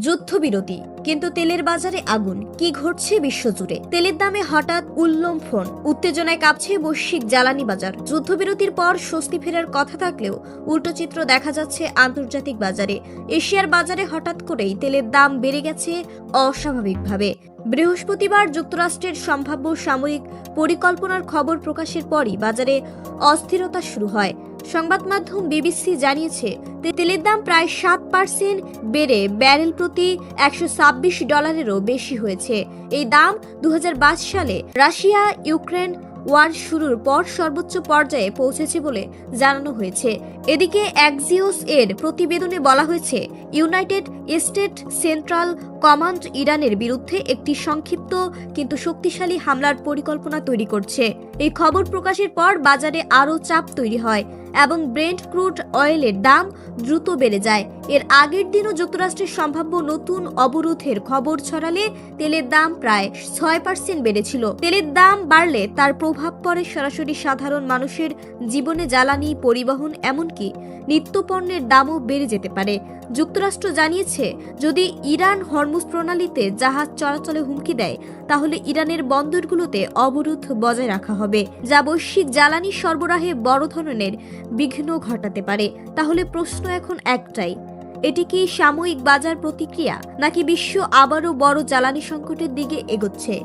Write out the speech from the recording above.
যুদ্ধবিরতি কিন্তু তেলের বাজারে আগুন। কি ঘটছে বিশ্বজুড়ে? তেলের দামে হঠাৎ উল্লম্ফন, উত্তেজনায় কাঁপছে বৈশ্বিক জ্বালানি বাজার। যুদ্ধবিরতির পর স্বস্তি ফেরার কথা থাকলেও উল্টো চিত্র দেখা যাচ্ছে আন্তর্জাতিক বাজারে। এশিয়ার বাজারে হঠাৎ করেই তেলের দাম বেড়ে গেছে অস্বাভাবিকভাবে। বৃহস্পতিবার যুক্তরাষ্ট্রের সম্ভাব্য সামরিক পরিকল্পনার খবর প্রকাশের পরই বাজারে অস্থিরতা শুরু হয়। সংবাদ মাধ্যম বিবিসি জানিয়েছে তেলের দাম প্রায় 7% বেড়ে ব্যারেল প্রতি $126-এরও বেশি হয়েছে। এই দাম 2022 সালে রাশিয়া ইউক্রেন ওয়ার শুরুর পর সর্বোচ্চ পর্যায়ে পৌঁছেছে বলে জানানো হয়েছে। এদিকে অ্যাক্সিওস এর প্রতিবেদনে বলা হয়েছে, ইউনাইটেড স্টেট সেন্ট্রাল কমান্ড ইরানের বিরুদ্ধে একটি সংক্ষিপ্ত কিন্তু শক্তিশালী হামলার পরিকল্পনা তৈরি করছে। এই খবর প্রকাশের পর বাজারে আরও চাপ তৈরি হয় এবং ব্রেন্ট ক্রুড অয়েলের দাম দ্রুত বেড়ে যায়। এর আগের দিনও যুক্তরাষ্ট্রের সম্ভাব্য নতুন অবরোধের খবর ছড়ালে তেলের দাম প্রায় 6% বেড়েছিল। তেলের দাম বাড়লে তার প্রভাব পড়ে সরাসরি সাধারণ মানুষের জীবনে, জ্বালানি, পরিবহন, এমনকি নিত্যপণ্যের দামও বেড়ে যেতে পারে। যুক্তরাষ্ট্র জানিয়েছে, যদি ইরান হরমুজ প্রণালীতে জাহাজ চলাচলে হুমকি দেয় তাহলে ইরানের বন্দরগুলোতে অবরোধ বজায় রাখা হবে, যা বৈশ্বিক জ্বালানি সরবরাহে বড় ধরনের বিঘ্ন ঘটাতে পারে। তাহলে প্রশ্ন এখন একটাই, এটি কি সাময়িক বাজার প্রতিক্রিয়া নাকি বিশ্ব আবারও বড় জ্বালানি সংকটের দিকে এগোচ্ছে?